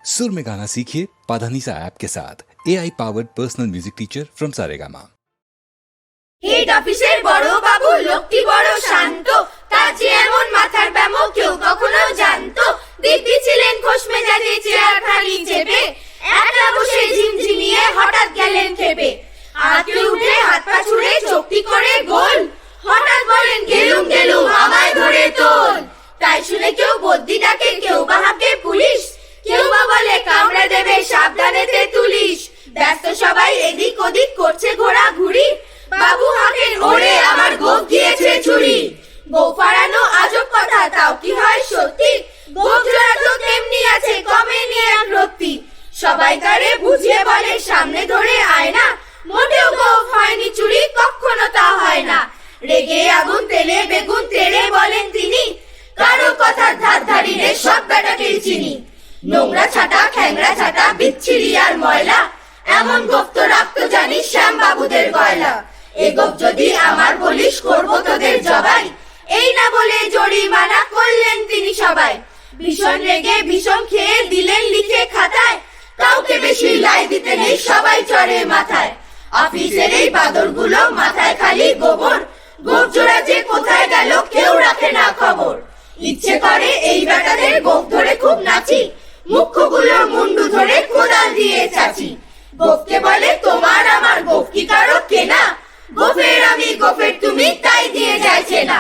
सुर में गाना सीखिए पाधानीसा ऐप के साथ AI powered personal music teacher from Saregama. Head অফিসের বড় বাবু লোকটি বড় শান্ত, তার যে এমন মাথার ব্যামো কেউ কখনো জানতো। দিব্যি ছিলেন খোশ মেজাজে, চেয়ার খালি চেপে একলা বসে ঝিমঝিমিয়ে হঠাৎ গেলেন খেপে। আঁতকে উঠে হাত পা ছুড়ে চোখটি করে গোল, হঠাৎ বলেন গেলুম গেলুম আমায় ধরে তোল। তাই শুনে কেউ বদ্যি ডাকে, কেউ বা হাঁকে পুলিশ, কেউ বা বলে কামড়ে দেবে সাবধানেতে তুলিস। ব্যস্ত সবাই এদিক ওদিক করছে ঘোরাঘুরি, বাবু হাঁকেন ওরে আমার গোপ গিয়েছে চুরি। বউ ফাড়ানো আজব কথা, তাও কি হয় সত্যি? গোপ জোড়া তো তেমনি আছে, কমেনি এক রত্তি। সবাই তারে বুঝিয়ে বলে সামনে ধরে আয় না, মোটেও গোপ হয়নি চুরি, কখনো তা হয় না। রেগে আগুন তেলে বেগুন তেড়ে বলেন তিনি, কারো কথার ধার ধারি রে সব বেটাকেই চিনি। নোংরা ছাটা খ্যাংরা ছাটা বিচ্ছিরি আর ময়লা, এমন গোপ তো রাখতো জানি শ্যাম বাবুদের গয়লা। এ গোপ যদি আমার বলিস করবো তোদের জবাই, এই না বলে জরিমানা করলেন তিনি সবাই। ভীষণ রেগে ভীষণ খেয়ে দিলেন লিখে খাতায়, কাউকে বেশি লাই দিতে নেই সবাই চড়ে মাথায়। অফিসের এই বাদরগুলো মাথায় খালি গোবর, গোপ জোড়া যে কোথায় গেল কেউ রাখে না খবর। ইচ্ছে করে এই বেটাদের গোপ ধরে খুব নাচি, মুখ্যগুলো মুন্ডু ধরে কোদাল দিয়ে চাচি। গোপকে বলে তোমার আমার গোপ কি কারো কেনা, গোফের আমি গোফের তুমি তাই দিয়ে যাইছে না।